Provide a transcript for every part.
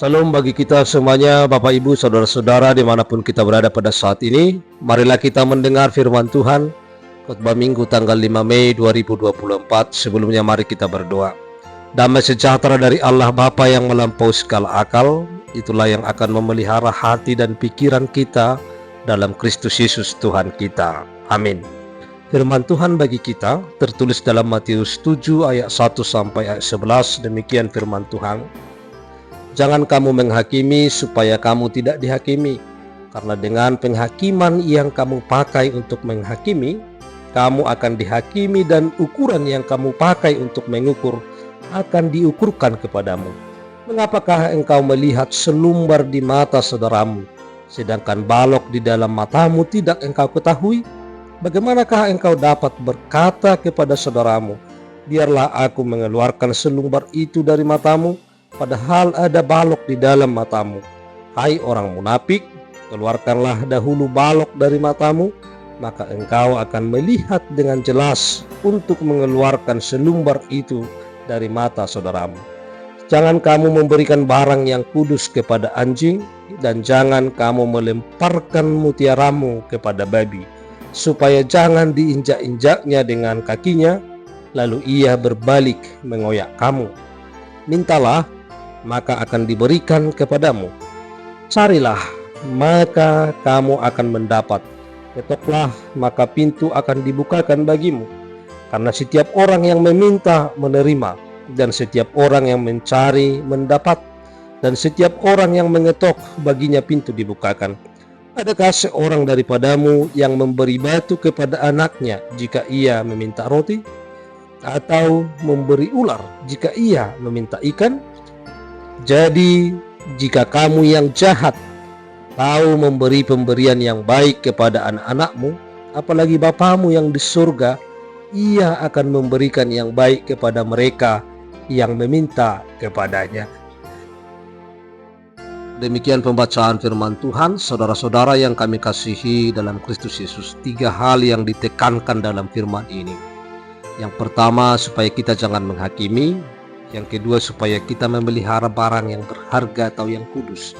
Salam bagi kita semuanya, Bapak Ibu, Saudara-saudara dimanapun kita berada pada saat ini. Marilah kita mendengar firman Tuhan, khotbah Minggu tanggal 5 Mei 2024. Sebelumnya mari kita berdoa. Damai sejahtera dari Allah Bapa yang melampaui segala akal, itulah yang akan memelihara hati dan pikiran kita dalam Kristus Yesus Tuhan kita. Amin. Firman Tuhan bagi kita tertulis dalam Matius 7 ayat 1 sampai ayat 11. Demikian firman Tuhan. Jangan kamu menghakimi supaya kamu tidak dihakimi, karena dengan penghakiman yang kamu pakai untuk menghakimi, kamu akan dihakimi, dan ukuran yang kamu pakai untuk mengukur akan diukurkan kepadamu. Mengapakah engkau melihat selumbar di mata saudaramu, sedangkan balok di dalam matamu tidak engkau ketahui? Bagaimanakah engkau dapat berkata kepada saudaramu, biarlah aku mengeluarkan selumbar itu dari matamu, padahal ada balok di dalam matamu? Hai orang munafik, keluarkanlah dahulu balok dari matamu, maka engkau akan melihat dengan jelas untuk mengeluarkan selumbar itu dari mata saudaramu. Jangan kamu memberikan barang yang kudus kepada anjing, dan jangan kamu melemparkan mutiaramu kepada babi, supaya jangan diinjak-injaknya dengan kakinya, lalu ia berbalik mengoyak kamu. Mintalah, maka akan diberikan kepadamu. Carilah, maka kamu akan mendapat. Ketoklah, maka pintu akan dibukakan bagimu. Karena setiap orang yang meminta menerima, dan setiap orang yang mencari mendapat, dan setiap orang yang mengetok baginya pintu dibukakan. Adakah seorang daripadamu yang memberi batu kepada anaknya jika ia meminta roti? Atau memberi ular jika ia meminta ikan? Jadi, jika kamu yang jahat tahu memberi pemberian yang baik kepada anak-anakmu, apalagi Bapamu yang di surga, ia akan memberikan yang baik kepada mereka yang meminta kepadanya. Demikian pembacaan firman Tuhan. Saudara-saudara yang kami kasihi dalam Kristus Yesus, 3 hal yang ditekankan dalam firman ini. Yang pertama, supaya kita jangan menghakimi. Yang kedua, supaya kita memelihara barang yang berharga atau yang kudus.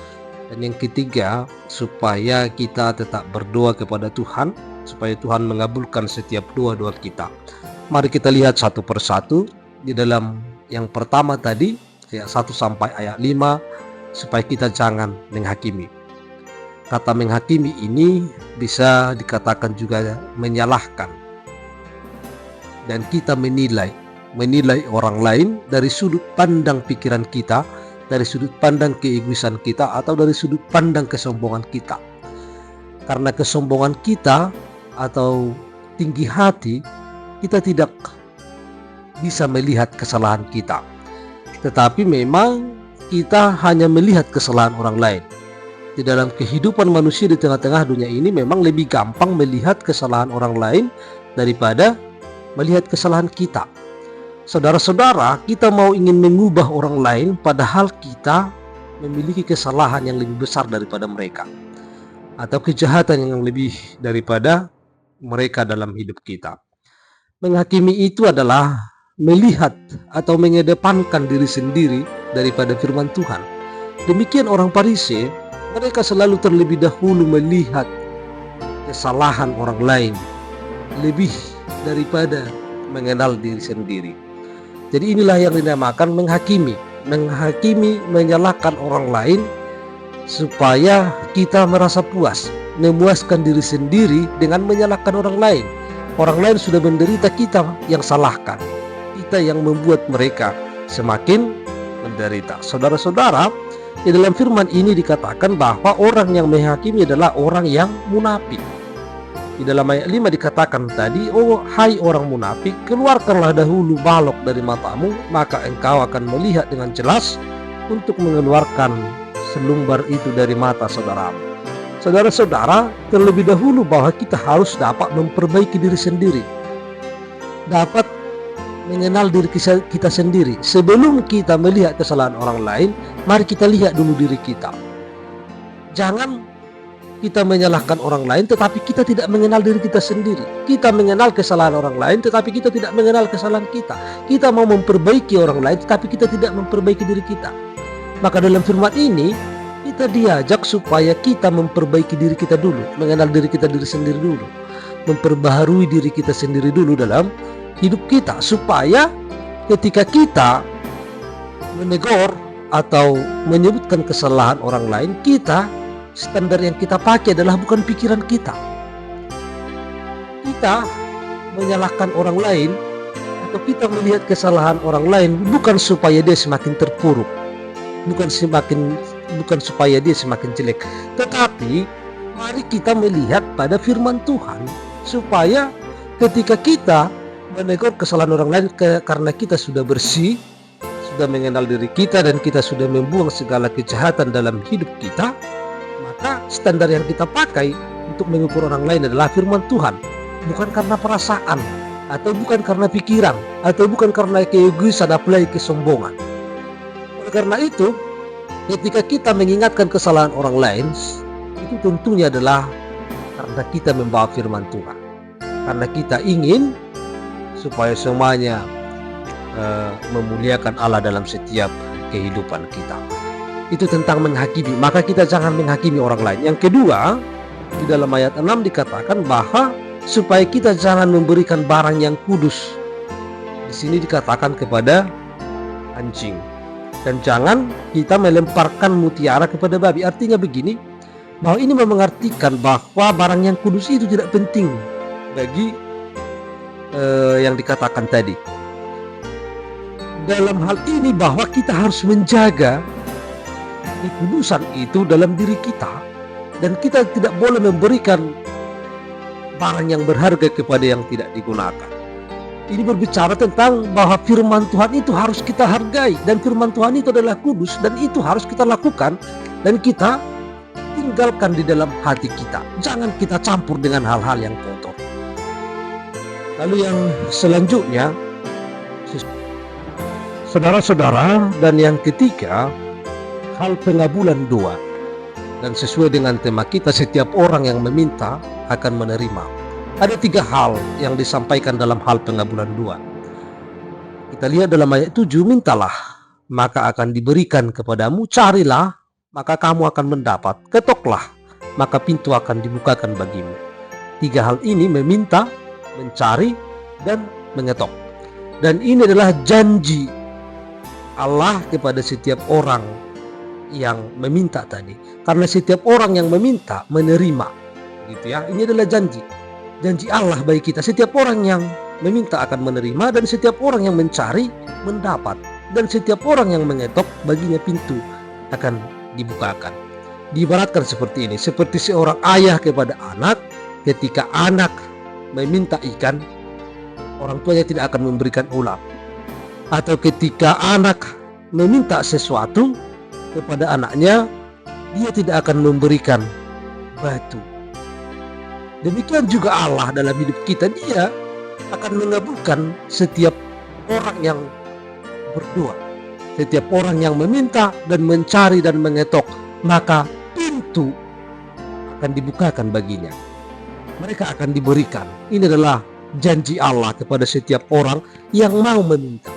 Dan yang ketiga, supaya kita tetap berdoa kepada Tuhan, supaya Tuhan mengabulkan setiap doa-doa kita. Mari kita lihat satu persatu. Di dalam yang pertama tadi, ayat 1 sampai ayat 5, supaya kita jangan menghakimi. Kata menghakimi ini bisa dikatakan juga menyalahkan. Dan kita menilai orang lain dari sudut pandang pikiran kita, dari sudut pandang keegoisan kita, atau dari sudut pandang kesombongan kita. Karena kesombongan kita atau tinggi hati, kita tidak bisa melihat kesalahan kita. Tetapi memang kita hanya melihat kesalahan orang lain. Di dalam kehidupan manusia di tengah-tengah dunia ini memang lebih gampang melihat kesalahan orang lain daripada melihat kesalahan kita. Saudara-saudara, kita mau ingin mengubah orang lain padahal kita memiliki kesalahan yang lebih besar daripada mereka, atau kejahatan yang lebih daripada mereka dalam hidup kita. Menghakimi itu adalah melihat atau mengedepankan diri sendiri daripada firman Tuhan. Demikian orang Farisi, mereka selalu terlebih dahulu melihat kesalahan orang lain lebih daripada mengenal diri sendiri. Jadi inilah yang dinamakan menghakimi. Menghakimi, menyalahkan orang lain supaya kita merasa puas, memuaskan diri sendiri dengan menyalahkan orang lain. Orang lain sudah menderita, kita yang salahkan, kita yang membuat mereka semakin menderita. Saudara-saudara, di dalam firman ini dikatakan bahwa orang yang menghakimi adalah orang yang munafik. Di dalam ayat 5 dikatakan tadi, oh hai orang munafik, keluarkanlah dahulu balok dari matamu, maka engkau akan melihat dengan jelas untuk mengeluarkan selumbar itu dari mata saudaramu. Saudara-saudara, terlebih dahulu bahwa kita harus dapat memperbaiki diri sendiri, dapat mengenal diri kita sendiri. Sebelum kita melihat kesalahan orang lain, mari kita lihat dulu diri kita. Jangan kita menyalahkan orang lain tetapi kita tidak mengenal diri kita sendiri. Kita mengenal kesalahan orang lain tetapi kita tidak mengenal kesalahan kita. Kita mau memperbaiki orang lain tetapi kita tidak memperbaiki diri kita. Maka dalam firman ini kita diajak supaya kita memperbaiki diri kita dulu, mengenal diri kita sendiri dulu, memperbaharui diri kita sendiri dulu dalam hidup kita, supaya ketika kita menegur atau menyebutkan kesalahan orang lain, standar yang kita pakai adalah bukan pikiran kita. Kita menyalahkan orang lain atau kita melihat kesalahan orang lain bukan supaya dia semakin terpuruk, bukan supaya dia semakin jelek, tetapi mari kita melihat pada firman Tuhan, supaya ketika kita menegur kesalahan orang lain karena kita sudah bersih, sudah mengenal diri kita, dan kita sudah membuang segala kejahatan dalam hidup kita, maka standar yang kita pakai untuk mengukur orang lain adalah firman Tuhan, bukan karena perasaan, atau bukan karena pikiran, atau bukan karena keegoisan apalagi kesombongan. Oleh karena itu, ketika kita mengingatkan kesalahan orang lain, itu tentunya adalah karena kita membawa firman Tuhan, karena kita ingin supaya semuanya memuliakan Allah dalam setiap kehidupan kita. Itu tentang menghakimi, maka kita jangan menghakimi orang lain. Yang kedua, di dalam ayat 6 dikatakan bahwa supaya kita jangan memberikan barang yang kudus. Di sini dikatakan kepada anjing, dan jangan kita melemparkan mutiara kepada babi. Artinya begini, bahwa ini mengartikan bahwa barang yang kudus itu tidak penting bagi yang dikatakan tadi. Dalam hal ini bahwa kita harus menjaga kekudusan itu dalam diri kita, dan kita tidak boleh memberikan barang yang berharga kepada yang tidak digunakan. Ini berbicara tentang bahwa firman Tuhan itu harus kita hargai, dan firman Tuhan itu adalah kudus, dan itu harus kita lakukan dan kita tinggalkan di dalam hati kita. Jangan kita campur dengan hal-hal yang kotor. Lalu yang selanjutnya, saudara-saudara, dan yang ketiga, hal pengabulan doa. Dan sesuai dengan tema kita, setiap orang yang meminta akan menerima. Ada 3 hal yang disampaikan dalam hal pengabulan doa. Kita lihat dalam ayat 7, mintalah maka akan diberikan kepadamu, carilah maka kamu akan mendapat, ketoklah maka pintu akan dibukakan bagimu. 3 hal ini, meminta, mencari, dan mengetok. Dan ini adalah janji Allah kepada setiap orang yang meminta tadi. Karena setiap orang yang meminta menerima, gitu ya. Ini adalah janji Allah bagi kita. Setiap orang yang meminta akan menerima, dan setiap orang yang mencari mendapat, dan setiap orang yang mengetok baginya pintu akan dibukakan. Diibaratkan seperti ini, seperti seorang ayah kepada anak. Ketika anak meminta ikan, orang tuanya tidak akan memberikan ular. Atau ketika anak meminta sesuatu kepada anaknya, dia tidak akan memberikan batu. Demikian juga Allah dalam hidup kita, dia akan mengabulkan setiap orang yang berdoa. Setiap orang yang meminta dan mencari dan mengetok, maka pintu akan dibukakan baginya. Mereka akan diberikan. Ini adalah janji Allah kepada setiap orang yang mau meminta.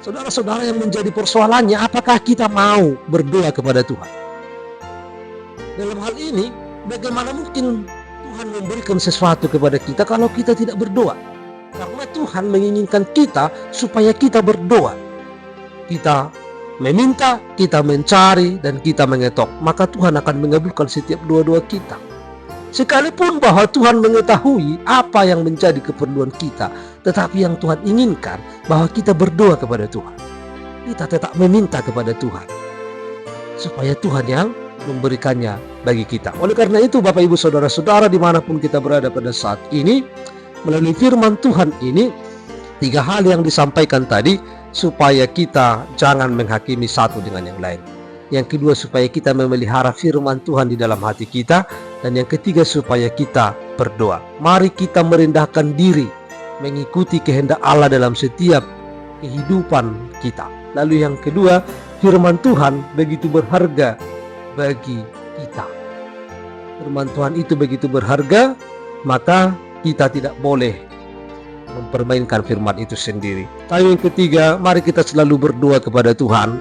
Saudara-saudara, yang menjadi persoalannya, apakah kita mau berdoa kepada Tuhan? Dalam hal ini, bagaimana mungkin Tuhan memberikan sesuatu kepada kita kalau kita tidak berdoa? Karena Tuhan menginginkan kita supaya kita berdoa. Kita meminta, kita mencari, dan kita mengetok. Maka Tuhan akan mengabulkan setiap doa-doa kita. Sekalipun bahwa Tuhan mengetahui apa yang menjadi keperluan kita, tetapi yang Tuhan inginkan bahwa kita berdoa kepada Tuhan. Kita tetap meminta kepada Tuhan, supaya Tuhan yang memberikannya bagi kita. Oleh karena itu, Bapak Ibu Saudara-saudara, dimanapun kita berada pada saat ini, melalui firman Tuhan ini, 3 hal yang disampaikan tadi, supaya kita jangan menghakimi satu dengan yang lain. Yang kedua, supaya kita memelihara firman Tuhan di dalam hati kita. Dan yang ketiga, supaya kita berdoa. Mari kita merendahkan diri, mengikuti kehendak Allah dalam setiap kehidupan kita. Lalu yang kedua, firman Tuhan begitu berharga bagi kita. Firman Tuhan itu begitu berharga, maka kita tidak boleh mempermainkan firman itu sendiri. Lalu yang ketiga, mari kita selalu berdoa kepada Tuhan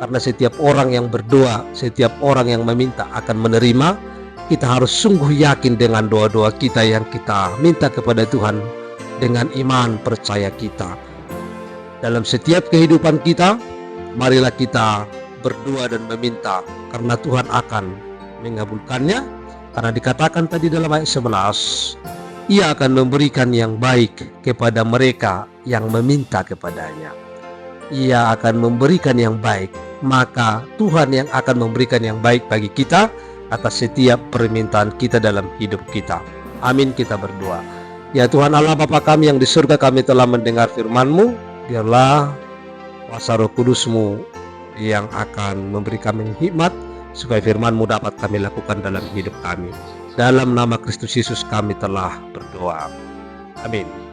Karena setiap orang yang berdoa, setiap orang yang meminta akan menerima. Kita harus sungguh yakin dengan doa-doa kita yang kita minta kepada Tuhan dengan iman percaya kita. Dalam setiap kehidupan kita, marilah kita berdoa dan meminta, karena Tuhan akan mengabulkannya. Karena dikatakan tadi dalam ayat 11, Ia akan memberikan yang baik kepada mereka yang meminta kepadanya. Ia akan memberikan yang baik, maka Tuhan yang akan memberikan yang baik bagi kita atas setiap permintaan kita dalam hidup kita. Amin, kita berdoa. Ya Tuhan Allah Bapa kami yang di surga, kami telah mendengar firman-Mu. Biarlah kuasa Roh Kudus-Mu yang akan memberi kami hikmat, supaya firman-Mu dapat kami lakukan dalam hidup kami. Dalam nama Kristus Yesus kami telah berdoa. Amin.